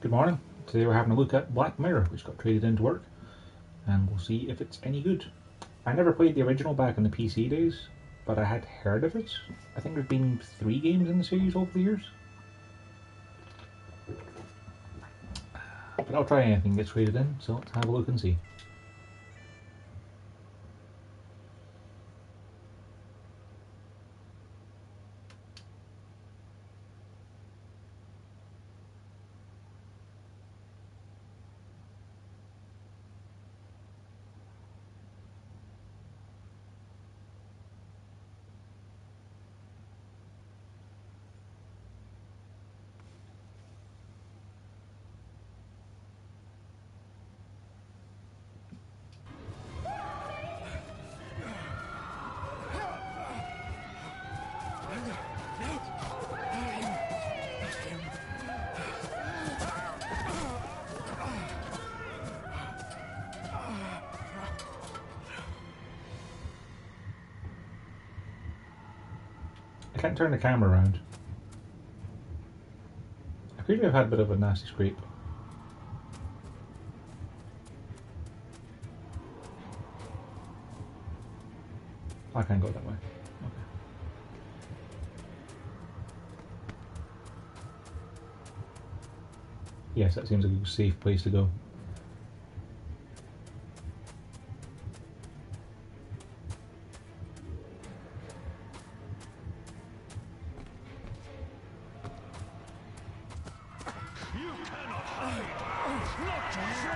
Good morning. Today we're having a look at Black Mirror, which got traded into work, and we'll see if it's any good. I never played the original back in the PC days, but I had heard of it. I think there's been 3 games in the series over the years. But I'll try anything that gets traded in, so let's have a look and see. I can't turn the camera around. I feel like I've had a bit of a nasty scrape. I can't go that way. Okay. Yes, that seems like a safe place to go. You cannot hide! Not from me!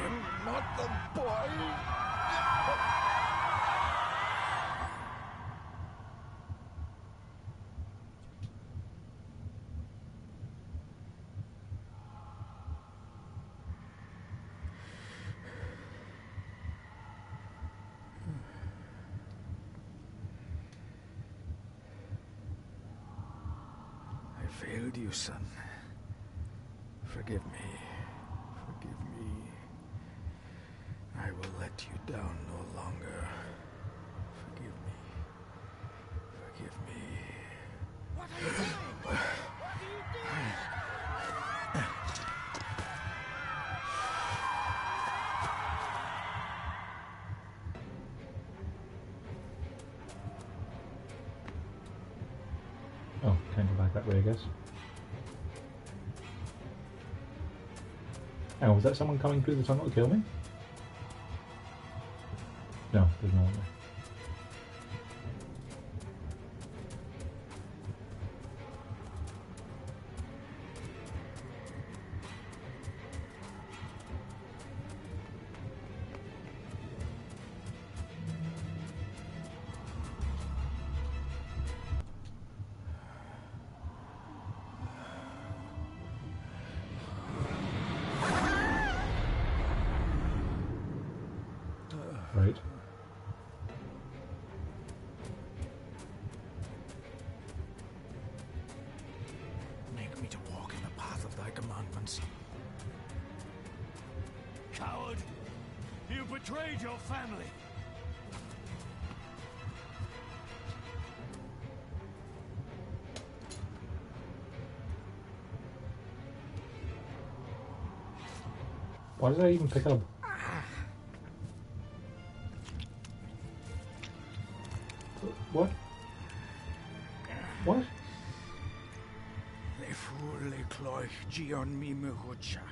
Him, not the boy! I failed you, son. Forgive me. Forgive me. I will let you down no longer. Forgive me. Forgive me. What are you doing? What are you doing? Oh, can't go back that way, I guess. Oh, was that someone coming through the tunnel to kill me? No, there's no one there. Right. Make me to walk in the path of thy commandments. Coward! You betrayed your family! Why did I even pick up? What? What? Le fur le cloich gion mi mehucha.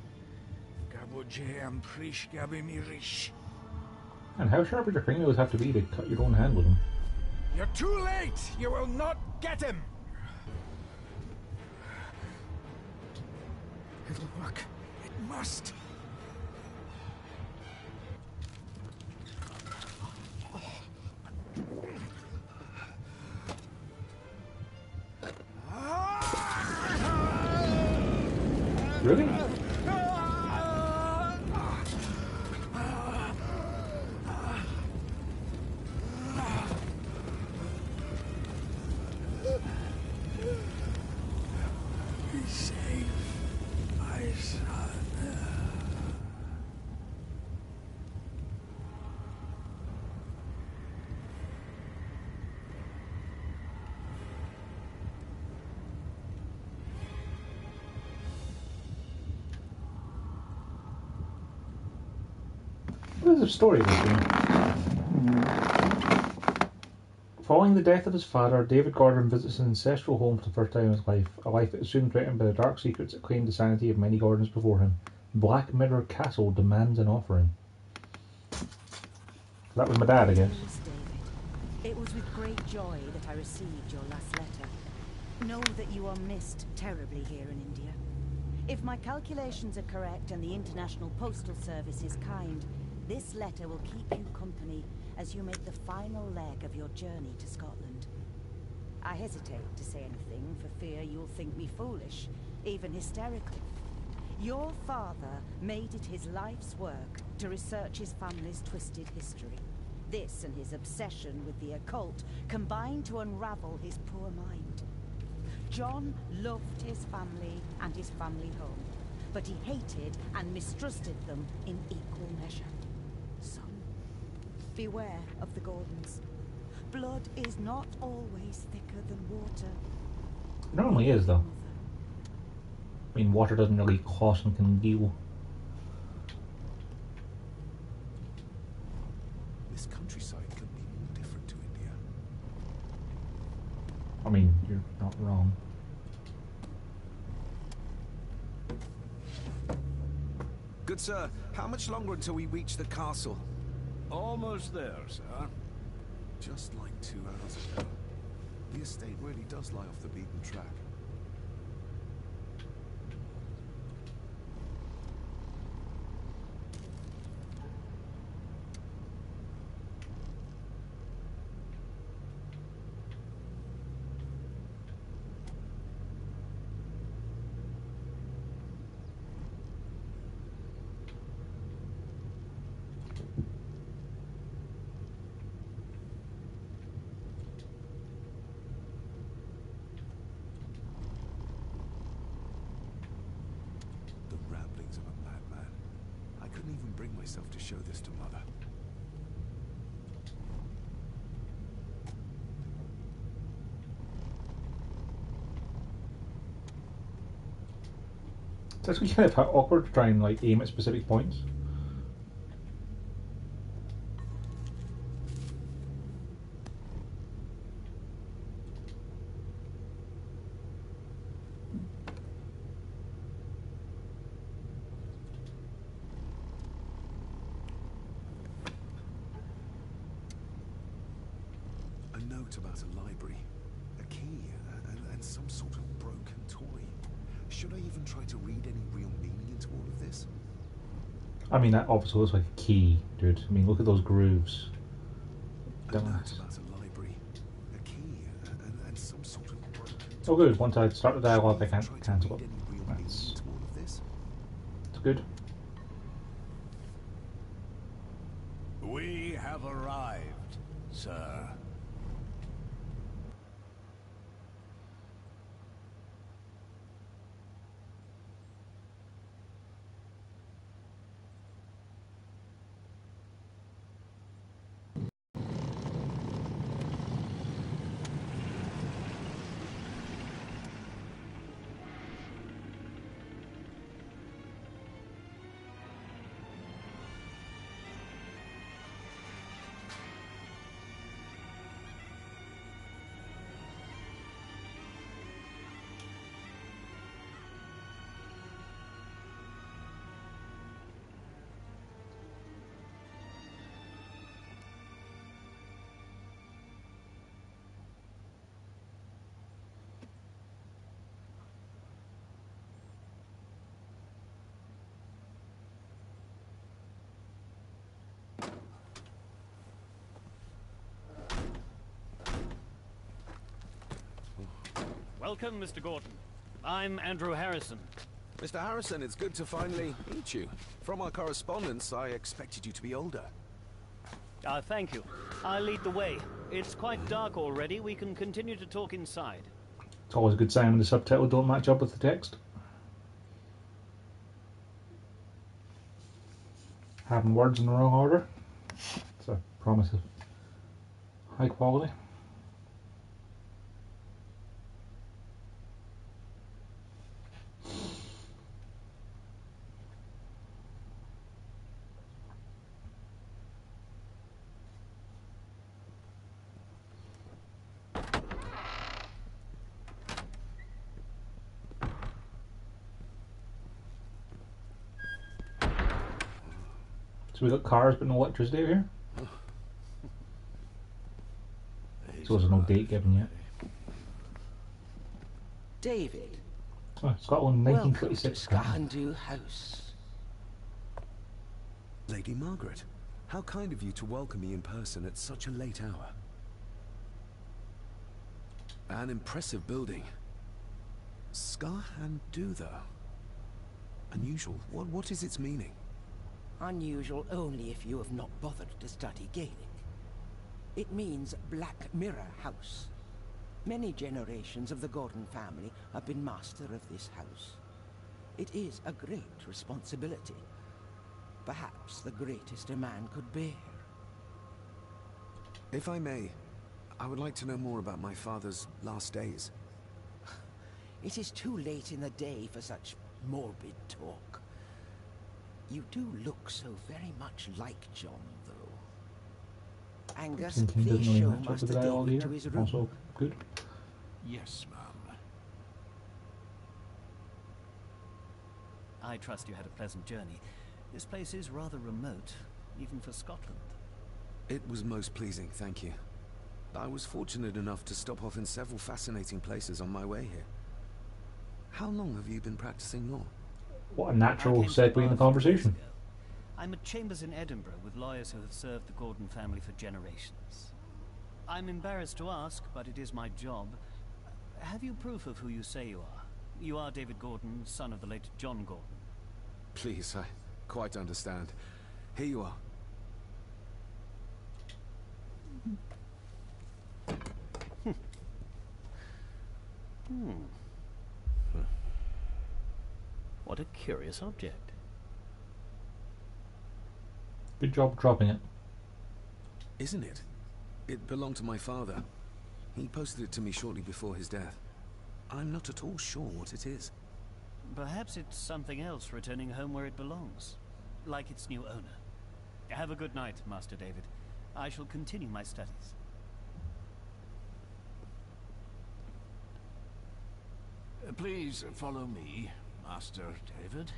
Gaboje am prish gabi mi rish. And how sharp would your fingernails have to be to cut your own hand with them? You're too late! You will not get him! It'll work. It must. Really? Be safe, my son. bit of story this game. Following the death of his father, David Gordon visits an ancestral home for the first time in his life, a life that is soon threatened by the dark secrets that claim the sanity of many Gordons before him. Black Mirror Castle demands an offering. That was my dad, I guess. David, it was with great joy that I received your last letter. Know that you are missed terribly here in India. If my calculations are correct and the International Postal Service is kind, this letter will keep you company as you make the final leg of your journey to Scotland. I hesitate to say anything for fear you'll think me foolish, even hysterical. Your father made it his life's work to research his family's twisted history. This and his obsession with the occult combined to unravel his poor mind. John loved his family and his family home, but he hated and mistrusted them in equal measure. Son, beware of the Gordons. Blood is not always thicker than water. It normally is, though. I mean, water doesn't really cost and can deal. This countryside couldn't be more different to India. I mean, you're not wrong. Good sir, how much longer until we reach the castle? Almost there, sir. Just like 2 hours ago. The estate really does lie off the beaten track. Bring myself to show this to Mother. It's actually kind of awkward to try and like aim at specific points. About a library, a key, and some sort of broken toy. Should I even try to read any real meaning into all of this? I mean, that obviously looks like a key, dude. I mean, look at those grooves. A note about a library, a key, and some sort of broken toy. Oh good, once I start the dialogue I can't cancel it. That's good. We have arrived, sir. Welcome, Mr. Gordon. I'm Andrew Harrison. Mr. Harrison, it's good to finally meet you. From our correspondence, I expected you to be older. Thank you. I'll lead the way. It's quite dark already. We can continue to talk inside. It's always a good sign when the subtitles don't match up with the text. Having words in the wrong order. It's a promise of high quality. So we got cars but no electricity over here? So there's no date given yet. David, Oh, Scotland, welcome to 1926. apparently. Scotland House. Lady Margaret, how kind of you to welcome me in person at such a late hour. An impressive building. Scahandu, though. Unusual. What is its meaning? Unusual only if you have not bothered to study Gaelic. It means Black Mirror House. Many generations of the Gordon family have been master of this house. It is a great responsibility. Perhaps the greatest a man could bear. If I may, I would like to know more about my father's last days. It is too late in the day for such morbid talk. You do look so very much like John, though. Angus, Thinking please doesn't really show match up Master with the dialogue David here. to his room. Also good. Yes, ma'am. I trust you had a pleasant journey. This place is rather remote, even for Scotland. It was most pleasing, thank you. I was fortunate enough to stop off in several fascinating places on my way here. How long have you been practicing law? What a I natural came to segue in the bar a few years conversation. ago. I'm at Chambers in Edinburgh with lawyers who have served the Gordon family for generations. I'm embarrassed to ask, but it is my job. Have you proof of who you say you are? You are David Gordon, son of the late John Gordon. Please, I quite understand. Here you are. What a curious object. Good job dropping it. Isn't it? It belonged to my father. He posted it to me shortly before his death. I'm not at all sure what it is. Perhaps it's something else returning home where it belongs, like its new owner. Have a good night, Master David. I shall continue my studies. Please follow me, Master David.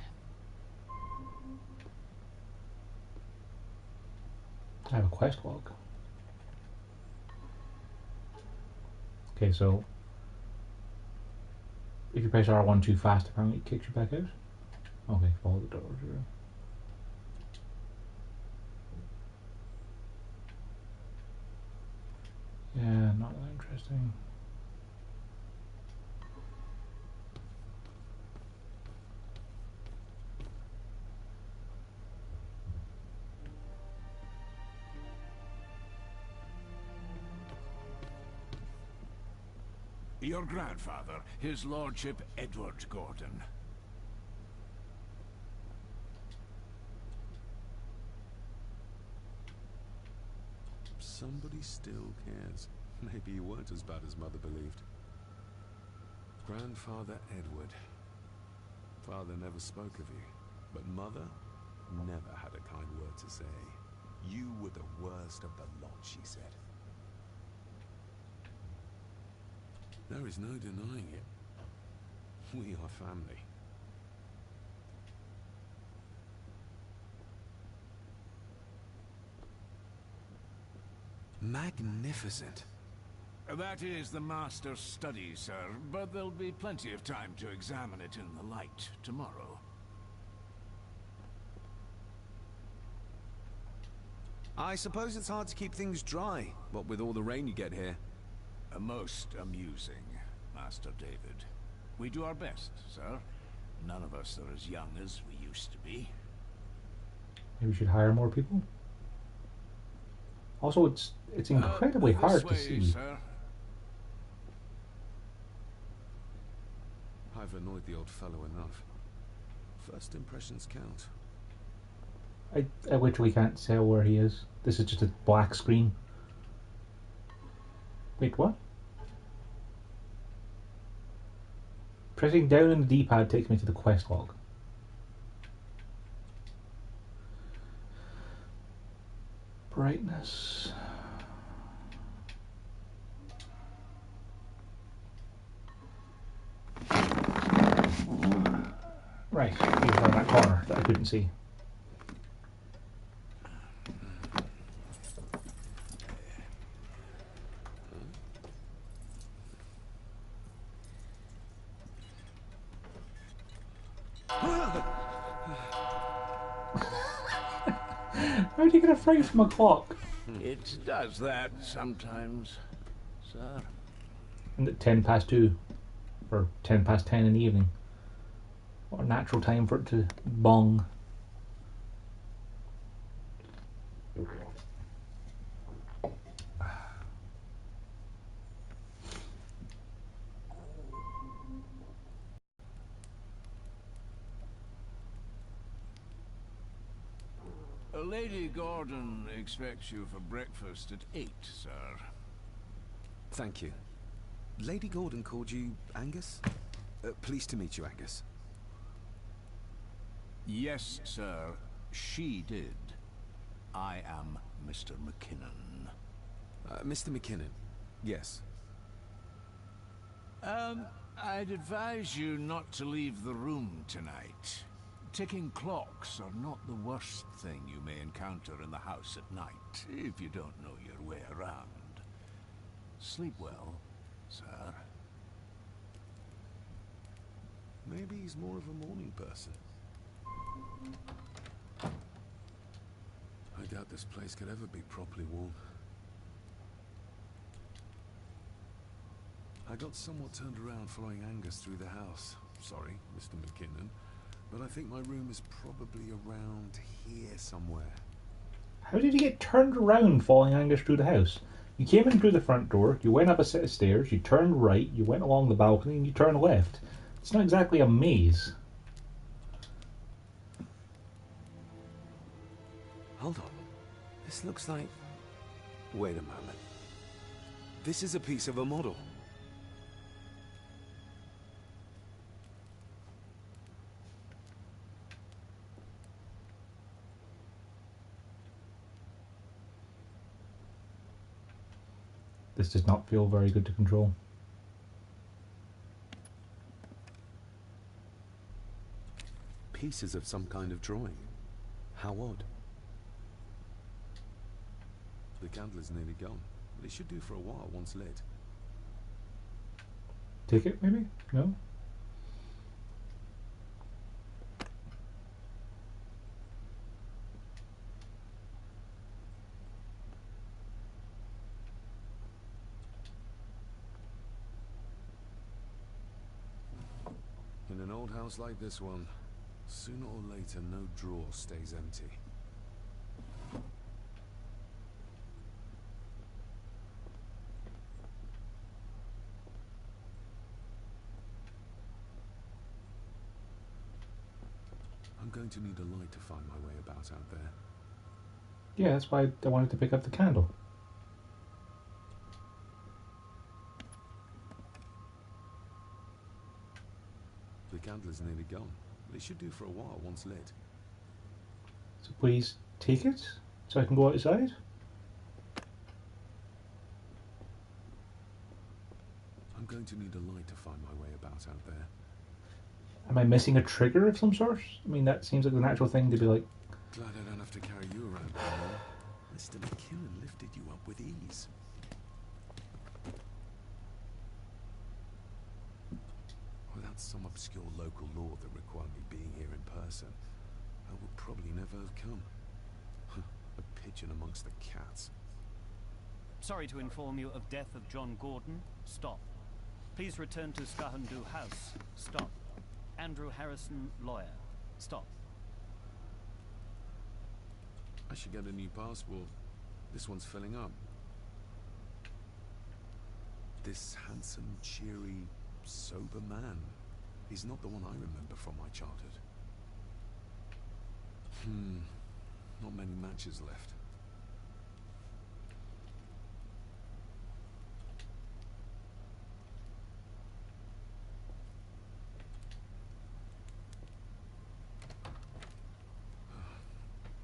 I have a quest log. Okay, so if you press R1 too fast, apparently it kicks you back out. Okay, follow the door. Yeah, not that interesting. Your grandfather, his lordship Edward Gordon. Somebody still cares. Maybe you weren't as bad as Mother believed. Grandfather Edward. Father never spoke of you, but Mother never had a kind word to say. You were the worst of the lot, she said. There is no denying it. We are family. Magnificent. That is the master's study, sir, but there'll be plenty of time to examine it in the light tomorrow. I suppose it's hard to keep things dry, what with all the rain you get here. Most amusing, Master David. We do our best, sir. None of us are as young as we used to be. Maybe we should hire more people. Also, it's incredibly hard to This way, see. sir. I've annoyed the old fellow enough. First impressions count. I literally can't tell where he is. This is just a black screen. Wait, what? Pressing down on the D-pad takes me to the quest log. Brightness. Right, here's around that corner that I couldn't see. How do you get a fright from a clock? It does that sometimes, sir. And at 2:10, or 10:10 in the evening. What a natural time for it to bong. Lady Gordon expects you for breakfast at 8, sir. Thank you. Lady Gordon called you Angus? Pleased to meet you, Angus. Yes, sir. She did. I am Mr. McKinnon. Mr. McKinnon. Yes. I'd advise you not to leave the room tonight. Ticking clocks are not the worst thing you may encounter in the house at night, if you don't know your way around. Sleep well, sir. Maybe he's more of a morning person. I doubt this place could ever be properly warm. I got somewhat turned around following Angus through the house. Sorry, Mr. McKinnon. But I think my room is probably around here somewhere. How did you get turned around following Angus through the house? You came in through the front door, you went up a set of stairs, you turned right, you went along the balcony, and you turned left. It's not exactly a maze. Hold on. This looks like... Wait a moment. This is a piece of a model. This does not feel very good to control. Pieces of some kind of drawing. How odd. The candle is nearly gone, but it should do for a while once lit. Take it, maybe? No? In an old house like this one, sooner or later no drawer stays empty. I'm going to need a light to find my way about out there. Yeah, that's why I wanted to pick up the candle. The candle is nearly gone, but it should do for a while once lit. So please take it, so I can go outside. I'm going to need a light to find my way about out there. Am I missing a trigger of some sort? I mean, that seems like the natural thing to be like... Glad I don't have to carry you around anymore. Mr. McKinnon lifted you up with ease. Without some obscure local law that required me being here in person, I would probably never have come. A pigeon amongst the cats. Sorry to inform you of death of John Gordon. Stop. Please return to McKinnon House. Stop. Andrew Harrison, lawyer. Stop. I should get a new passport. This one's filling up. This handsome, cheery, sober man. He's not the one I remember from my childhood. Not many matches left.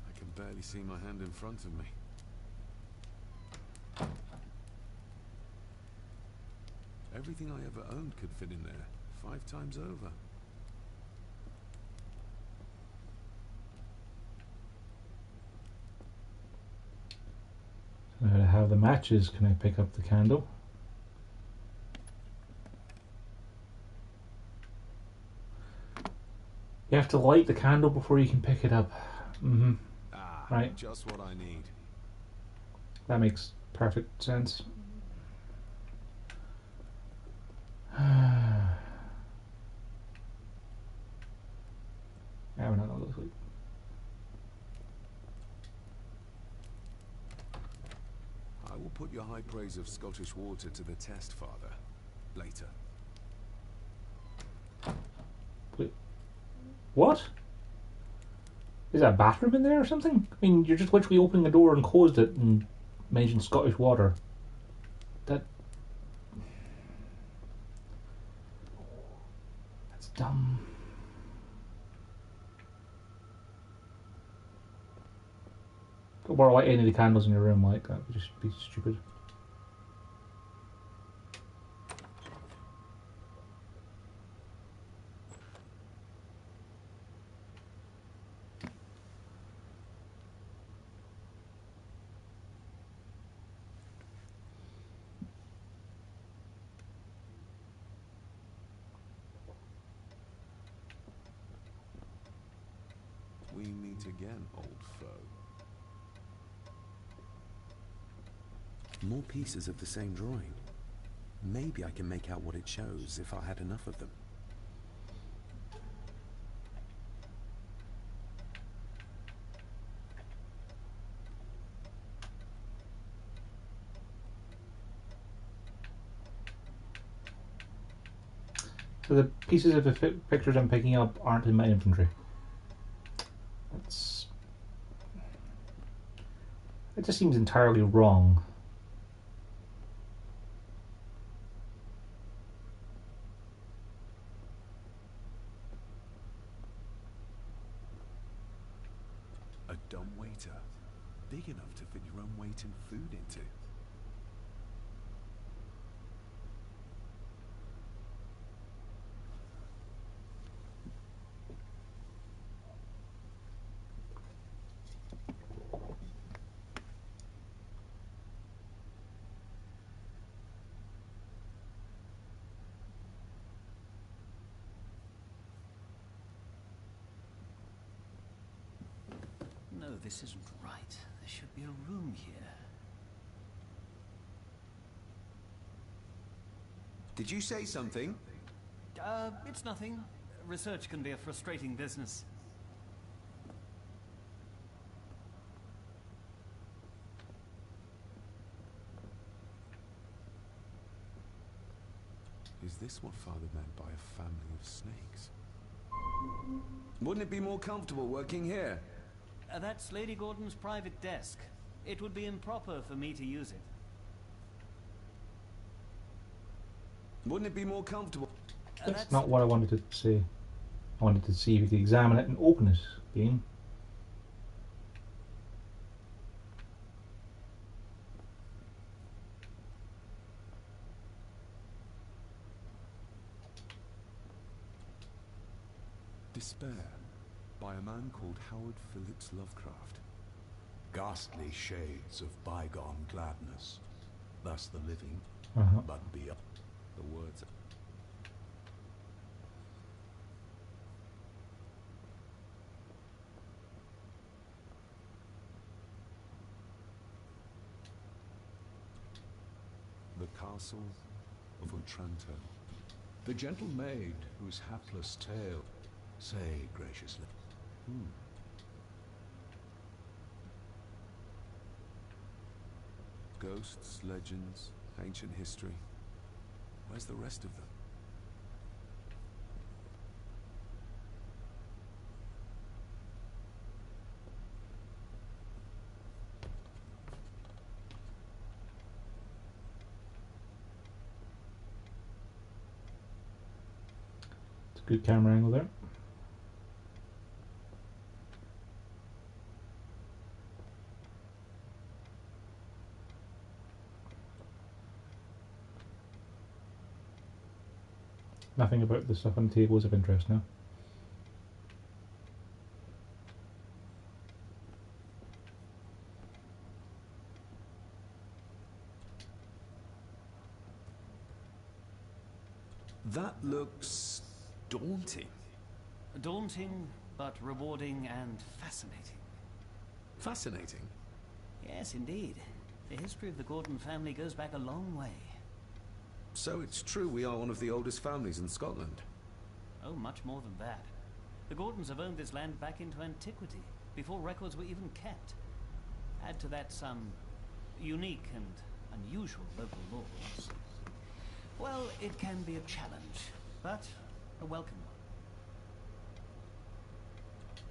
I can barely see my hand in front of me. Everything I ever owned could fit in there, 5 times over. So now to have the matches, can I pick up the candle? You have to light the candle before you can pick it up. Ah, Right. Just what I need. That makes perfect sense. Yeah, we're not all this week. I will put your high praise of Scottish water to the test, Father. Later. Wait. What? Is that a bathroom in there or something? I mean, you're just literally opening the door and closed it and mentioned Scottish water. That's dumb. Or like any of the candles in your room, like that would just be stupid. We meet again, old foe. More pieces of the same drawing. Maybe I can make out what it shows if I had enough of them. So the pieces of the pictures I'm picking up aren't in my inventory. It just seems entirely wrong. A dumb waiter. Big enough to fit your own weight and food into. No, this isn't right. There should be a room here. Did you say something? It's nothing. Research can be a frustrating business. Is this what Father meant by a family of snakes? Wouldn't it be more comfortable working here? That's Lady Gordon's private desk. It would be improper for me to use it. Wouldn't it be more comfortable? That's not what I wanted to say. I wanted to see if you could examine it and open this game. Despair, by a man called Howard Phillips Lovecraft. Ghastly shades of bygone gladness. Thus the living, but beyond. The words. The Castle of Otranto. The gentle maid whose hapless tale, say graciously. Ghosts, legends, ancient history. Where's the rest of them? It's a good camera angle there. Nothing about the stuff on the table is of interest now. That looks daunting. Daunting, but rewarding and fascinating. Fascinating. Yes, indeed. The history of the Gordon family goes back a long way. So it's true we are one of the oldest families in Scotland. Oh, much more than that. The Gordons have owned this land back into antiquity, before records were even kept. Add to that some unique and unusual local laws. Well, it can be a challenge, but a welcome one.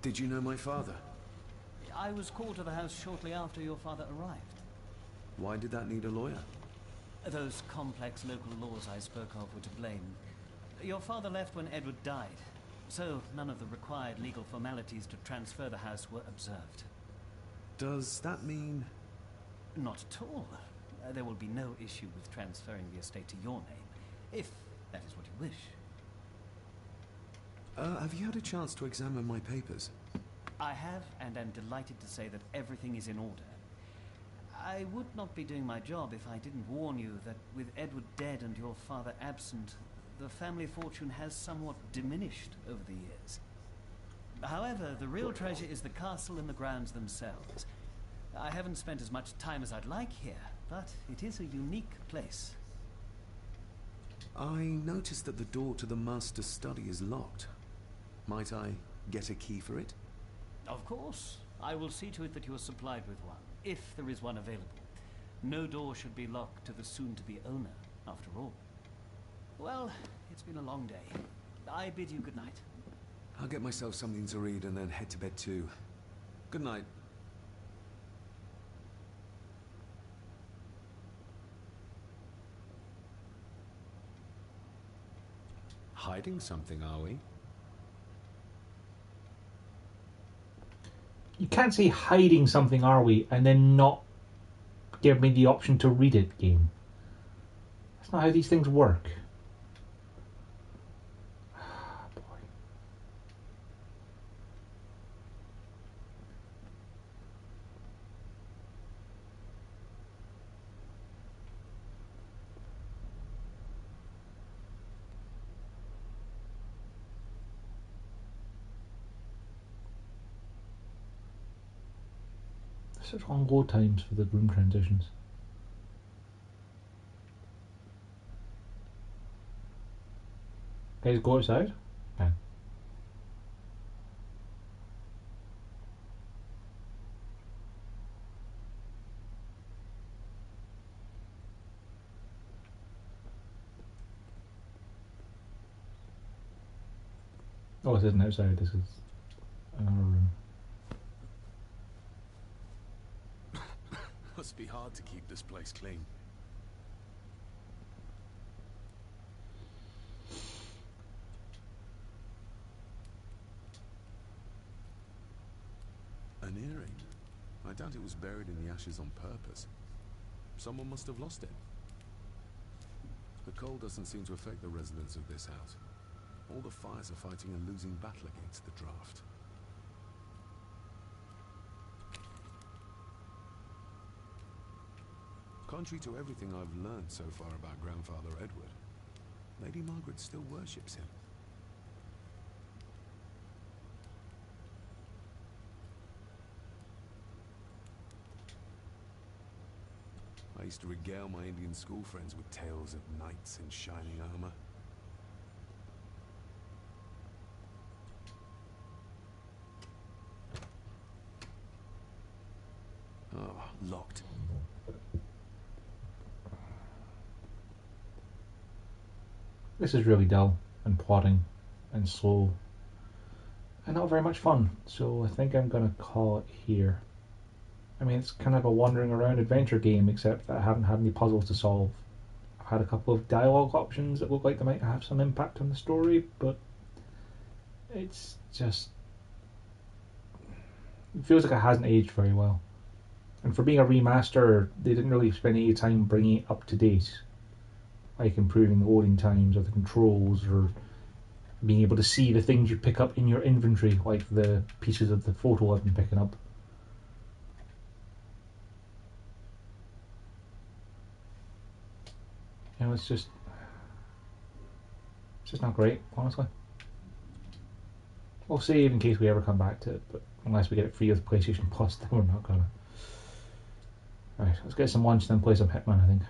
Did you know my father? I was called to the house shortly after your father arrived. Why did that need a lawyer? Those complex local laws I spoke of were to blame. Your father left when Edward died, so none of the required legal formalities to transfer the house were observed. Does that mean... Not at all. There will be no issue with transferring the estate to your name, if that is what you wish. Have you had a chance to examine my papers? I have, and am delighted to say that everything is in order. I would not be doing my job if I didn't warn you that with Edward dead and your father absent, the family fortune has somewhat diminished over the years. However, the real treasure is the castle and the grounds themselves. I haven't spent as much time as I'd like here, but it is a unique place. I noticed that the door to the master's study is locked. Might I get a key for it? Of course. I will see to it that you are supplied with one, if there is one available. No door should be locked to the soon-to-be owner, after all. Well, it's been a long day. I bid you good night. I'll get myself something to read and then head to bed too. Good night. Hiding something, are we? You can't say hiding something, are we, and then not give me the option to read it, game. That's not how these things work. Boy. Such long load times for the room transitions. Guys, go outside? Okay. Oh, this isn't outside, this is in our room. Must be hard to keep this place clean. An earring? I doubt it was buried in the ashes on purpose. Someone must have lost it. The cold doesn't seem to affect the residents of this house. All the fires are fighting a losing battle against the draft. Contrary to everything I've learned so far about Grandfather Edward, Lady Margaret still worships him. I used to regale my Indian school friends with tales of knights in shining armor. Oh, locked. This is really dull and plodding and slow and not very much fun, so I think I'm going to call it here. I mean, it's kind of a wandering around adventure game, except that I haven't had any puzzles to solve. I've had a couple of dialogue options that look like they might have some impact on the story, but it's just... it feels like it hasn't aged very well. And for being a remaster, they didn't really spend any time bringing it up to date, like improving the loading times or the controls or being able to see the things you pick up in your inventory, like the pieces of the photo I've been picking up. You know, it's just not great, honestly. We'll save in case we ever come back to it, but Unless we get it free with PlayStation Plus, then we're not gonna. Right, let's get some lunch, then play some Hitman, I think.